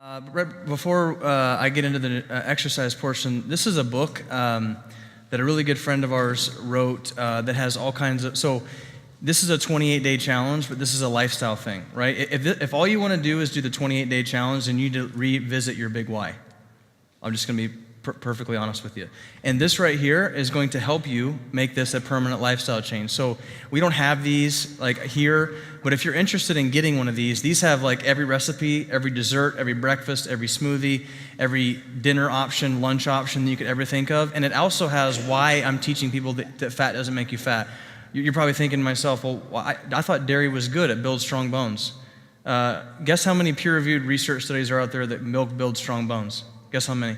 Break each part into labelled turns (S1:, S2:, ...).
S1: Right before I get into the exercise portion, this is a book that a really good friend of ours wrote that has all kinds of, so this is a 28-day challenge, but this is a lifestyle thing, right? If all you want to do is do the 28-day challenge, then you need to revisit your big why. I'm just going to be perfectly honest with you. And this right here is going to help you make this a permanent lifestyle change. So we don't have these like here, but if you're interested in getting one of these have like every recipe, every dessert, every breakfast, every smoothie, every dinner option, lunch option that you could ever think of. And it also has why I'm teaching people that fat doesn't make you fat. You're probably thinking to myself, well, I thought dairy was good, it builds strong bones. Guess how many peer-reviewed research studies are out there that milk builds strong bones? Guess how many?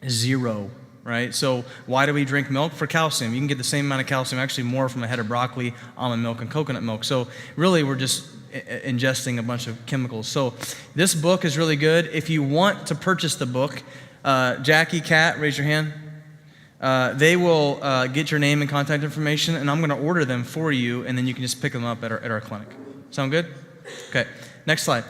S1: 0, right? So why do we drink milk? For calcium. You can get the same amount of calcium, actually more from a head of broccoli, almond milk, and coconut milk. So really we're just ingesting a bunch of chemicals. So this book is really good. If you want to purchase the book, Jackie, Kat, raise your hand. They will get your name and contact information, and I'm going to order them for you, and then you can just pick them up at our clinic. Sound good? Okay, next slide.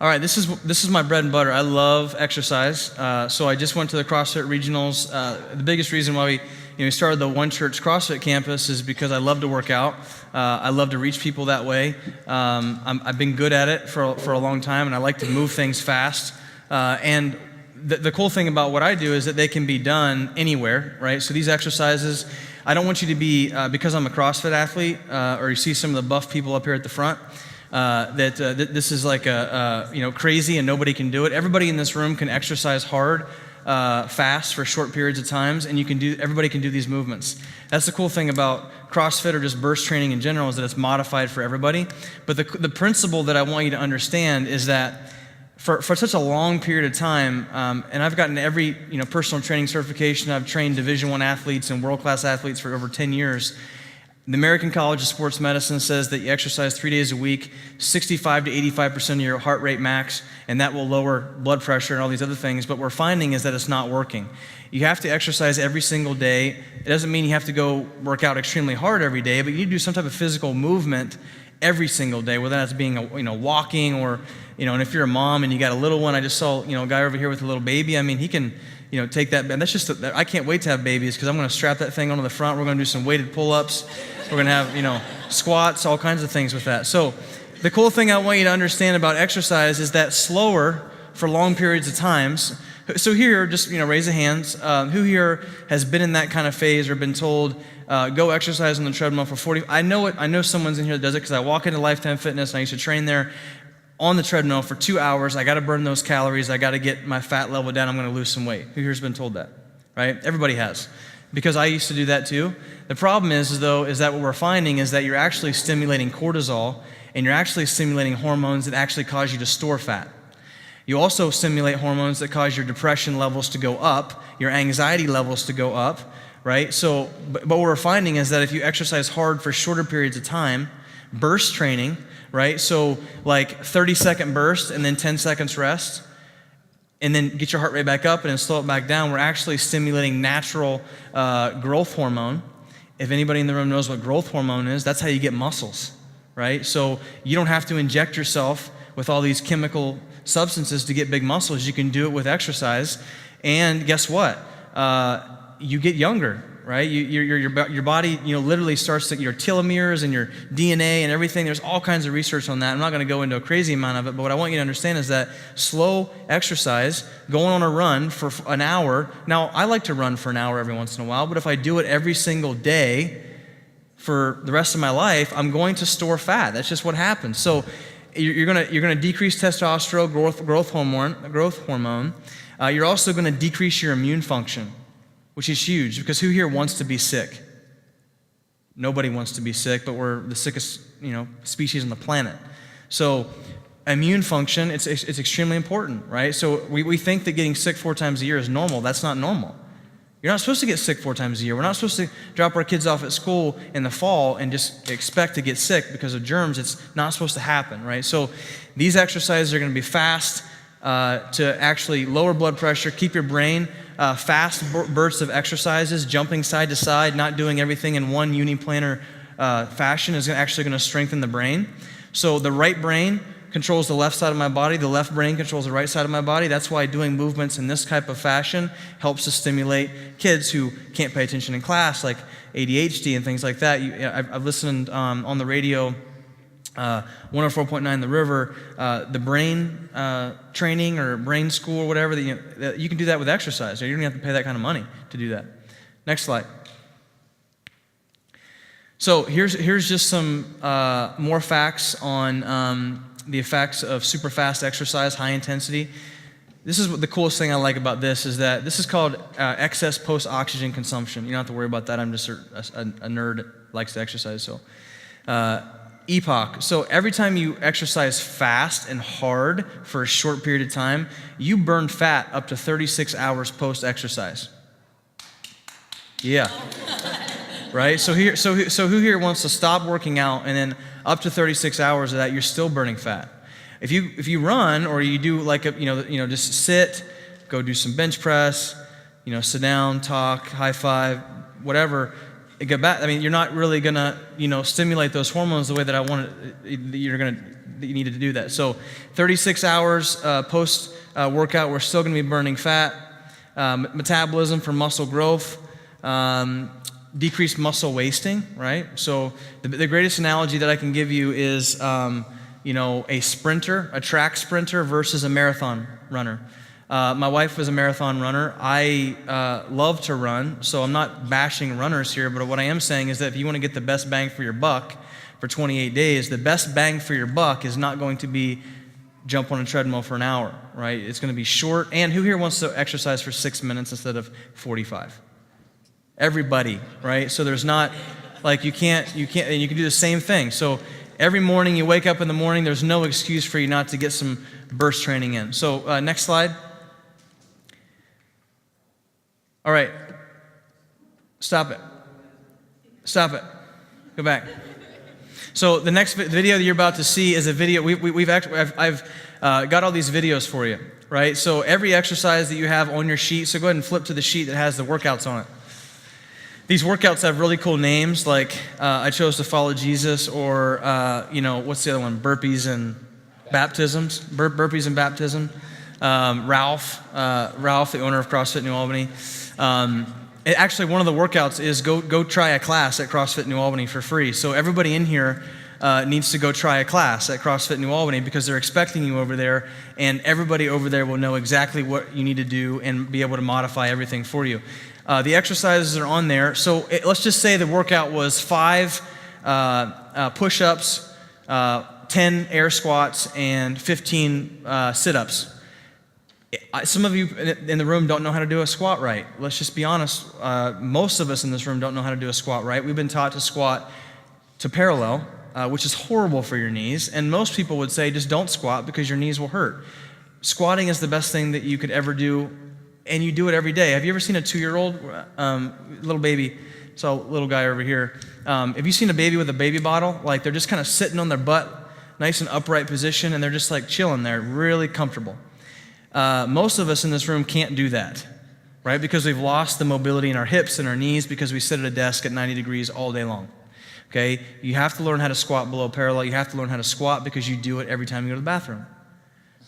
S1: All right, this is my bread and butter. I love exercise, so I just went to the CrossFit regionals. The biggest reason why we started the One Church CrossFit campus is because I love to work out. I love to reach people that way. I've been good at it for a long time, and I like to move things fast. And the cool thing about what I do is that they can be done anywhere, right? So these exercises, I don't want you to be, because I'm a CrossFit athlete, or you see some of the buff people up here at the front, that this is like crazy and nobody can do it. Everybody in this room can exercise hard, fast for short periods of times, and everybody can do these movements. That's the cool thing about CrossFit or just burst training in general, is that it's modified for everybody. But the principle that I want you to understand is that for such a long period of time, and I've gotten every personal training certification. I've trained Division I athletes and world-class athletes for over 10 years. The American College of Sports Medicine says that you exercise 3 days a week, 65 to 85% of your heart rate max, and that will lower blood pressure and all these other things. But what we're finding is that it's not working. You have to exercise every single day. It doesn't mean you have to go work out extremely hard every day, but you need to do some type of physical movement every single day, whether that's being walking or and if you're a mom and you got a little one. I just saw a guy over here with a little baby. I mean, he can take that, and that's just, I can't wait to have babies because I'm going to strap that thing onto the front. We're going to do some weighted pull-ups. We're going to have, squats, all kinds of things with that. So the cool thing I want you to understand about exercise is that slower for long periods of times. So here, just, raise the hands. Who here has been in that kind of phase or been told, go exercise on the treadmill for 40? I know someone's in here that does it because I walk into Lifetime Fitness and I used to train there on the treadmill for 2 hours. I got to burn those calories. I got to get my fat level down. I'm going to lose some weight. Who here's been told that, right? Everybody has, because I used to do that too. The problem is that what we're finding is that you're actually stimulating cortisol, and you're actually stimulating hormones that actually cause you to store fat. You also stimulate hormones that cause your depression levels to go up, your anxiety levels to go up, right? So, but what we're finding is that if you exercise hard for shorter periods of time, burst training, right? So like 30-second burst and then 10 seconds rest, and then get your heart rate back up and then slow it back down. We're actually stimulating natural growth hormone. If anybody in the room knows what growth hormone is, that's how you get muscles, right? So you don't have to inject yourself with all these chemical substances to get big muscles. You can do it with exercise, and guess what? You get younger, right? Your body, literally starts to, your telomeres and your DNA and everything. There's all kinds of research on that. I'm not going to go into a crazy amount of it, but what I want you to understand is that slow exercise, going on a run for an hour. Now, I like to run for an hour every once in a while, but if I do it every single day for the rest of my life, I'm going to store fat. That's just what happens. So you're going to decrease testosterone, growth hormone. You're also going to decrease your immune function, which is huge, because who here wants to be sick? Nobody wants to be sick, but we're the sickest, species on the planet. So immune function, it's extremely important, right? So we think that getting sick 4 times a year is normal. That's not normal. You're not supposed to get sick 4 times a year. We're not supposed to drop our kids off at school in the fall and just expect to get sick because of germs. It's not supposed to happen, right? So these exercises are going to be fast to actually lower blood pressure, keep your brain fast bursts of exercises, jumping side to side, not doing everything in one uniplanar fashion is actually going to strengthen the brain. So the right brain controls the left side of my body. The left brain controls the right side of my body. That's why doing movements in this type of fashion helps to stimulate kids who can't pay attention in class, like ADHD and things like that. I've listened on the radio, 104.9 The River, the brain training or brain school or whatever, that you can do that with exercise. You don't have to pay that kind of money to do that. Next slide. So here's just some more facts on the effects of super fast exercise, high intensity. This is what the coolest thing I like about this is that this is called excess post-oxygen consumption. You don't have to worry about that. I'm just a nerd that likes to exercise. So EPOC. So every time you exercise fast and hard for a short period of time, you burn fat up to 36 hours post-exercise. Yeah. Right? So who here wants to stop working out and then up to 36 hours of that you're still burning fat? If you run or you do like just sit, go do some bench press, sit down, talk, high five, whatever, get back. I mean, you're not really gonna stimulate those hormones the way that I want it. That you need to do that. So 36 hours post workout, we're still gonna be burning fat. Metabolism for muscle growth. Decreased muscle wasting, right? So the greatest analogy that I can give you is, a sprinter, a track sprinter versus a marathon runner. My wife was a marathon runner. I love to run, so I'm not bashing runners here, but what I am saying is that if you want to get the best bang for your buck for 28 days, the best bang for your buck is not going to be jump on a treadmill for an hour, right? It's going to be short. And who here wants to exercise for 6 minutes instead of 45? Everybody, right? So there's not, like you can't, and you can do the same thing. So every morning you wake up in the morning, there's no excuse for you not to get some burst training in. So next slide. All right. Stop it. Go back. So the next video that you're about to see is a video, I've got all these videos for you, right? So every exercise that you have on your sheet, so go ahead and flip to the sheet that has the workouts on it. These workouts have really cool names, like I chose to follow Jesus, or what's the other one? Burpees and baptisms. Burpees and baptism. Ralph, the owner of CrossFit New Albany. Actually, one of the workouts is go try a class at CrossFit New Albany for free. So everybody in here needs to go try a class at CrossFit New Albany because they're expecting you over there, and everybody over there will know exactly what you need to do and be able to modify everything for you. The exercises are on there. So let's just say the workout was 5 push-ups, 10 air squats, and 15 sit-ups. Some of you in the room don't know how to do a squat right. Let's just be honest. Most of us in this room don't know how to do a squat right. We've been taught to squat to parallel, which is horrible for your knees. And most people would say just don't squat because your knees will hurt. Squatting is the best thing that you could ever do, and you do it every day. Have you ever seen a 2-year-old little baby? So little guy over here. Have you seen a baby with a baby bottle? Like they're just kind of sitting on their butt, nice and upright position, and they're just like chilling there, really comfortable. Most of us in this room can't do that, right? Because we've lost the mobility in our hips and our knees because we sit at a desk at 90 degrees all day long. Okay? You have to learn how to squat below parallel. You have to learn how to squat because you do it every time you go to the bathroom.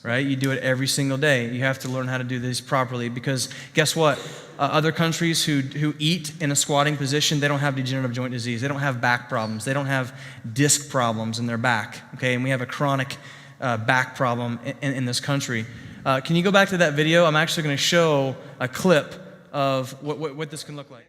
S1: Right? You do it every single day. You have to learn how to do this properly because guess what? Other countries who eat in a squatting position, they don't have degenerative joint disease. They don't have back problems. They don't have disc problems in their back. Okay? And we have a chronic back problem in this country. Can you go back to that video? I'm actually going to show a clip of what this can look like.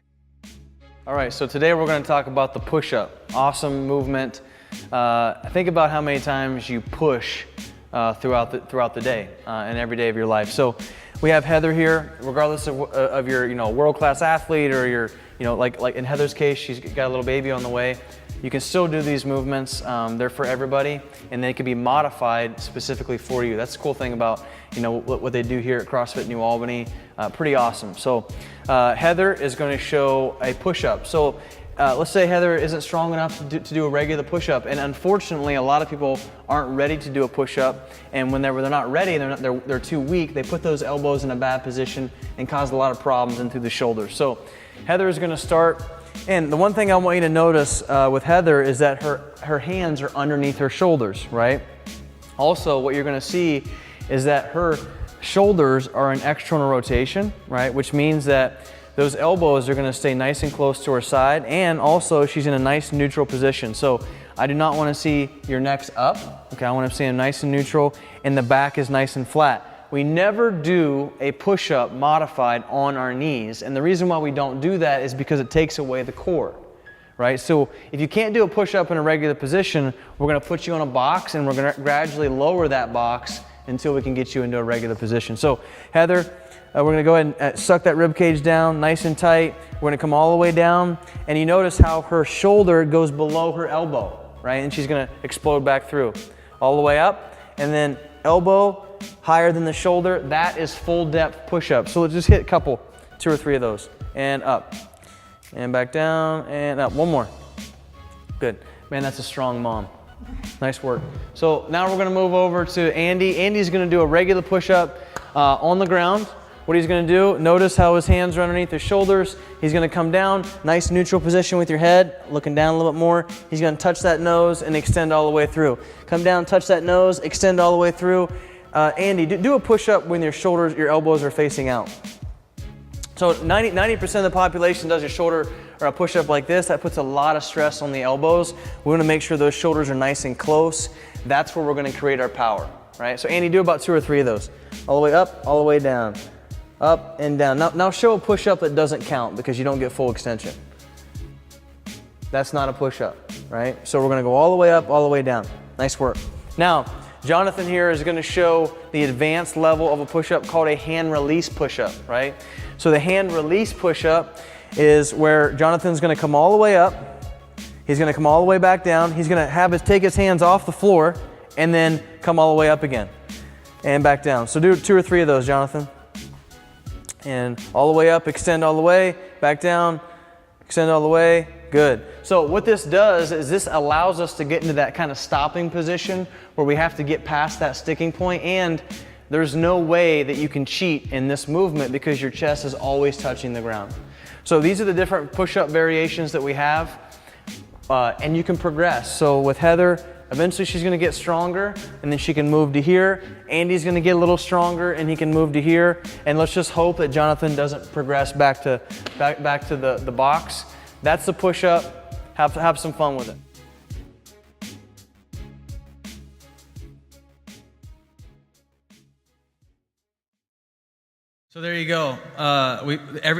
S1: All right, so today we're going to talk about the push-up. Awesome movement. Think about how many times you push throughout the day and every day of your life. So we have Heather here, regardless of your world-class athlete or your like in Heather's case, she's got a little baby on the way. You can still do these movements. They're for everybody, and they can be modified specifically for you. That's the cool thing about what they do here at CrossFit New Albany. Pretty awesome. So Heather is going to show a push-up. So let's say Heather isn't strong enough to do a regular push-up, and unfortunately, a lot of people aren't ready to do a push-up. And when they're not ready, they're too weak. They put those elbows in a bad position and cause a lot of problems into the shoulders. So Heather is going to start. And the one thing I want you to notice with Heather is that her hands are underneath her shoulders, right? Also, what you're gonna see is that her shoulders are in external rotation, right? Which means that those elbows are gonna stay nice and close to her side, and also she's in a nice neutral position. So I do not wanna see your necks up, okay? I wanna see them nice and neutral, and the back is nice and flat. We never do a push-up modified on our knees, and the reason why we don't do that is because it takes away the core, right? So if you can't do a push-up in a regular position, we're gonna put you on a box, and we're gonna gradually lower that box until we can get you into a regular position. So Heather, we're gonna go ahead and suck that rib cage down nice and tight. We're gonna come all the way down, and you notice how her shoulder goes below her elbow, right? And she's gonna explode back through. All the way up, and then elbow higher than the shoulder. That is full depth push-up. So let's just hit a couple, 2 or 3 of those. And up, and back down, and up. One more. Good. Man, that's a strong mom. Nice work. So now we're gonna move over to Andy. Andy's gonna do a regular push-up on the ground. What he's gonna do, notice how his hands are underneath his shoulders. He's gonna come down, nice neutral position with your head, looking down a little bit more. He's gonna touch that nose and extend all the way through. Come down, touch that nose, extend all the way through. Andy, do a push-up when your shoulders, your elbows are facing out. So 90% of the population does a shoulder or a push-up like this. That puts a lot of stress on the elbows. We wanna make sure those shoulders are nice and close. That's where we're gonna create our power, right? So Andy, do about 2 or 3 of those. All the way up, all the way down. Up and down. Now show a push-up that doesn't count because you don't get full extension. That's not a push-up, right? So we're gonna go all the way up, all the way down. Nice work. Now, Jonathan here is gonna show the advanced level of a push-up called a hand release push-up, right? So the hand release push-up is where Jonathan's gonna come all the way up. He's gonna come all the way back down. He's gonna take his hands off the floor and then come all the way up again and back down. So do 2 or 3 of those, Jonathan. And all the way up, extend all the way, back down, extend all the way, good. So what this does is this allows us to get into that kind of stopping position where we have to get past that sticking point, and there's no way that you can cheat in this movement because your chest is always touching the ground. So these are the different push-up variations that we have, and you can progress. So with Heather, eventually she's gonna get stronger, and then she can move to here. Andy's gonna get a little stronger, and he can move to here. And let's just hope that Jonathan doesn't progress back to the box. That's the push-up. Have some fun with it. So there you go.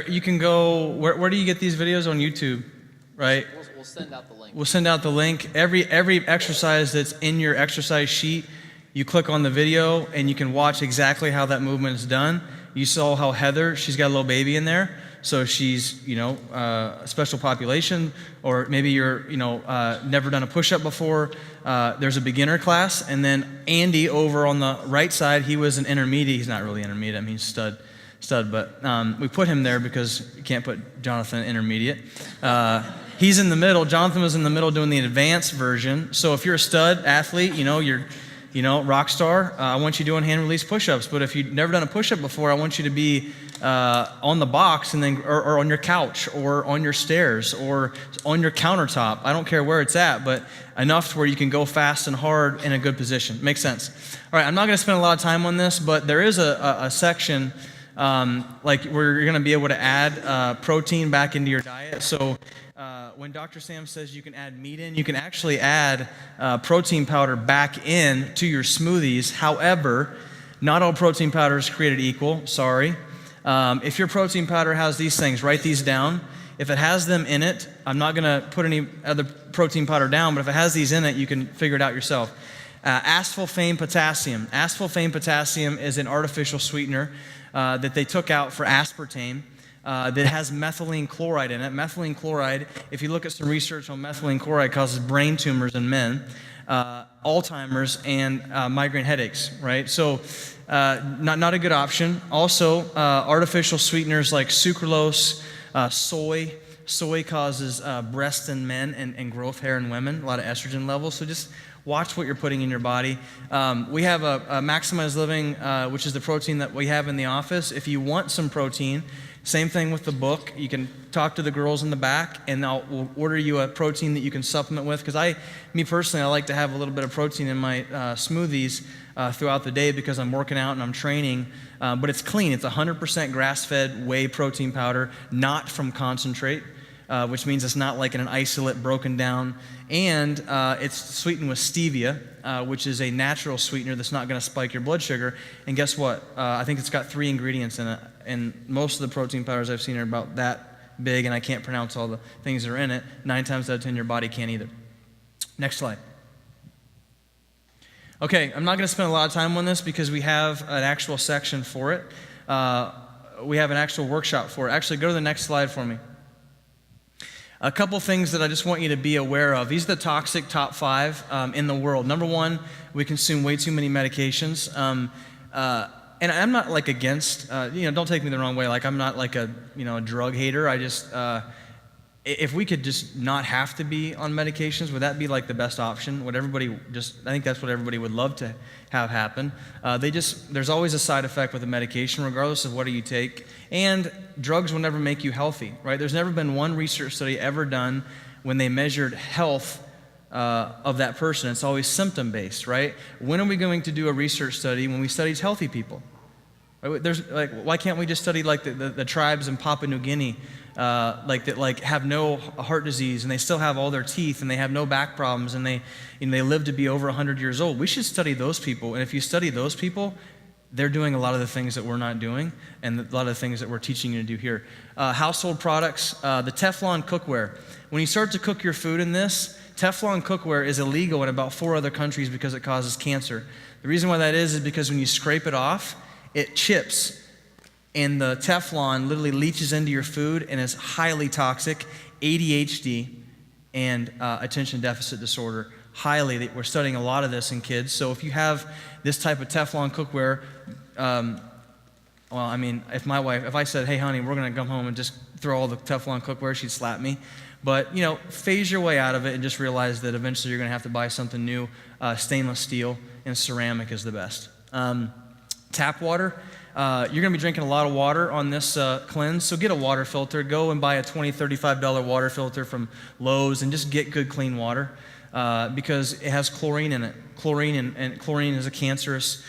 S1: You can go. Where do you get these videos? On YouTube, right?
S2: We'll send out the link.
S1: We'll send out the link. Every exercise that's in your exercise sheet, you click on the video and you can watch exactly how that movement is done. You saw how Heather, she's got a little baby in there, so she's, a special population, or maybe you're, never done a push-up before. There's a beginner class, and then Andy over on the right side, he was an intermediate. He's not really intermediate. I mean, he's stud, but we put him there because you can't put Jonathan intermediate. He's in the middle. Jonathan was in the middle doing the advanced version. So if you're a stud athlete, you're rock star, I want you doing hand release push-ups. But if you've never done a push-up before, I want you to be on the box and then or on your couch or on your stairs or on your countertop. I don't care where it's at, but enough to where you can go fast and hard in a good position. Makes sense. All right, I'm not going to spend a lot of time on this, but there is a section where you're going to be able to add protein back into your diet. So when Dr. Sam says you can add meat in, you can actually add protein powder back in to your smoothies. However, not all protein powder is created equal. Sorry. If your protein powder has these things, write these down. If it has them in it, I'm not going to put any other protein powder down, but if it has these in it, you can figure it out yourself. Asfalfame potassium. Asfalfame potassium is an artificial sweetener that they took out for aspartame. That has methylene chloride in it. Methylene chloride, if you look at some research on methylene chloride, causes brain tumors in men, Alzheimer's, and migraine headaches, right? So not a good option. Also, artificial sweeteners like sucralose, soy. Soy causes breast in men and growth hair in women, a lot of estrogen levels. So just Watch what you're putting in your body. We have a Maximize Living, which is the protein that we have in the office. If you want some protein, same thing with the book. You can talk to the girls in the back, and we'll order you a protein that you can supplement with. Because me personally, I like to have a little bit of protein in my smoothies throughout the day because I'm working out and I'm training. But it's clean. It's 100% grass-fed whey protein powder, not from concentrate, which means it's not like in an isolate broken down. And it's sweetened with stevia, which is a natural sweetener that's not going to spike your blood sugar. And guess what? I think it's got 3 ingredients in it. And most of the protein powders I've seen are about that big, and I can't pronounce all the things that are in it. 9 times out of 10, your body can't either. Next slide. Okay, I'm not going to spend a lot of time on this because we have an actual section for it. We have an actual workshop for it. Actually, go to the next slide for me. A couple things that I just want you to be aware of. These are the toxic top 5 in the world. Number 1, we consume way too many medications. And I'm not like against, don't take me the wrong way. Like I'm not like a drug hater. I just, if we could just not have to be on medications, would that be like the best option? I think that's what everybody would love to have happen. There's always a side effect with a medication, regardless of what you take. And drugs will never make you healthy, right? There's never been one research study ever done when they measured health of that person. It's always symptom-based, right? When are we going to do a research study when we study healthy people? Why can't we just study like the tribes in Papua New Guinea, that have no heart disease and they still have all their teeth and they have no back problems and they live to be over 100 years old? We should study those people. And if you study those people, they're doing a lot of the things that we're not doing and a lot of the things that we're teaching you to do here. Household products, the Teflon cookware. When you start to cook your food in this, Teflon cookware is illegal in about 4 other countries because it causes cancer. The reason why that is because when you scrape it off, it chips, and the Teflon literally leaches into your food and is highly toxic. ADHD and attention deficit disorder, we're studying a lot of this in kids. So if you have this type of Teflon cookware, if I said, hey honey, we're going to come home and just throw all the Teflon cookware, she'd slap me. But, phase your way out of it and just realize that eventually you're going to have to buy something new. Stainless steel and ceramic is the best. Tap water. You're going to be drinking a lot of water on this cleanse, so get a water filter. Go and buy a $20, $35 water filter from Lowe's and just get good, clean water because it has chlorine in it. Chlorine is a cancerous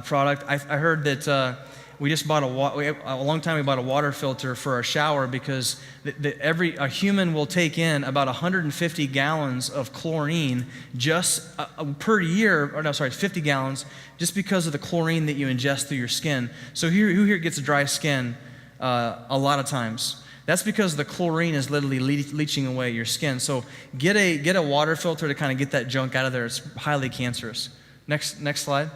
S1: product. I heard that we just bought a long time we bought a water filter for our shower because a human will take in about 150 gallons of chlorine just per year, 50 gallons, just because of the chlorine that you ingest through your skin. So who here gets dry skin a lot of times? That's because the chlorine is literally leaching away your skin. So get a water filter to kind of get that junk out of there. It's highly cancerous. Next slide.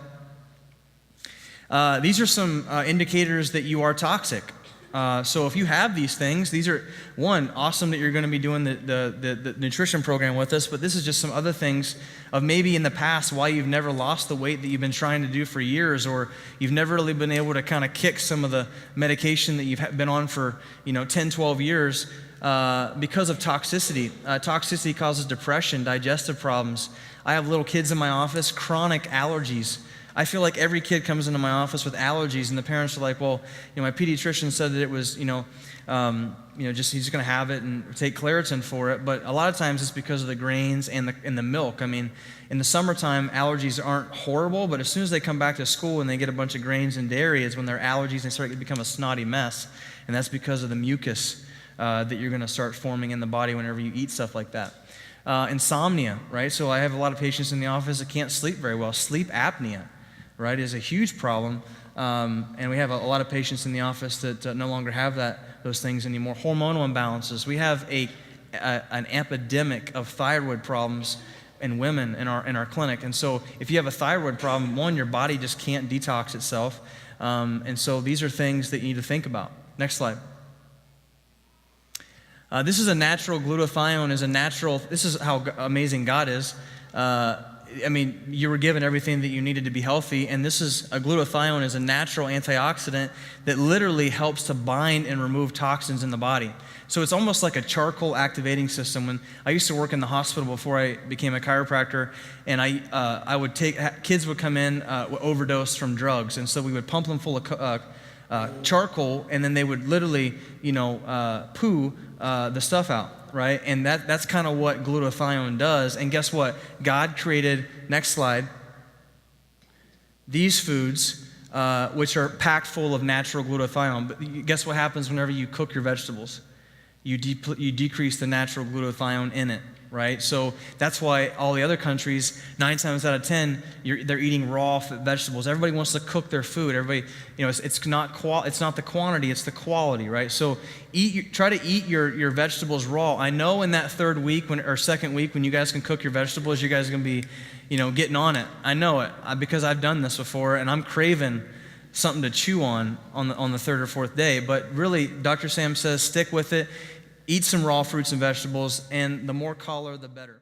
S1: These are some indicators that you are toxic. So if you have these things, these are, awesome that you're going to be doing the nutrition program with us, but this is just some other things of maybe in the past why you've never lost the weight that you've been trying to do for years, or you've never really been able to kind of kick some of the medication that you've been on for 10, 12 years because of toxicity. Toxicity causes depression, digestive problems. I have little kids in my office, chronic allergies. I feel like every kid comes into my office with allergies, and the parents are like, well, my pediatrician said that it was, just he's going to have it and take Claritin for it. But a lot of times it's because of the grains and the milk. I mean, in the summertime, allergies aren't horrible, but as soon as they come back to school and they get a bunch of grains and dairy is when their allergies, they start to become a snotty mess. And that's because of the mucus that you're going to start forming in the body whenever you eat stuff like that. Insomnia, right? So I have a lot of patients in the office that can't sleep very well. Sleep apnea, right, is a huge problem. And we have a lot of patients in the office that no longer have those things anymore. Hormonal imbalances. We have an epidemic of thyroid problems in women in our clinic. And so if you have a thyroid problem, your body just can't detox itself. And so these are things that you need to think about. Next slide. This is a natural glutathione. This is how amazing God is. I mean, you were given everything that you needed to be healthy, and glutathione is a natural antioxidant that literally helps to bind and remove toxins in the body. So it's almost like a charcoal activating system. When I used to work in the hospital before I became a chiropractor, and I would kids would come in overdose from drugs, and so we would pump them full of charcoal, and then they would literally, poo the stuff out. Right? And that's kind of what glutathione does. And guess what? God created, next slide, these foods, which are packed full of natural glutathione. But guess what happens whenever you cook your vegetables? You decrease the natural glutathione in it, right? So that's why all the other countries, 9 times out of 10, they're eating raw vegetables. Everybody wants to cook their food. Everybody, it's not the quantity, it's the quality, right? So try to eat your vegetables raw. I know in that third week or second week when you guys can cook your vegetables, you guys are going to be, getting on it. I know it because I've done this before, and I'm craving something to chew on the third or fourth day. But really, Dr. Sam says stick with it. Eat some raw fruits and vegetables, and the more color, the better.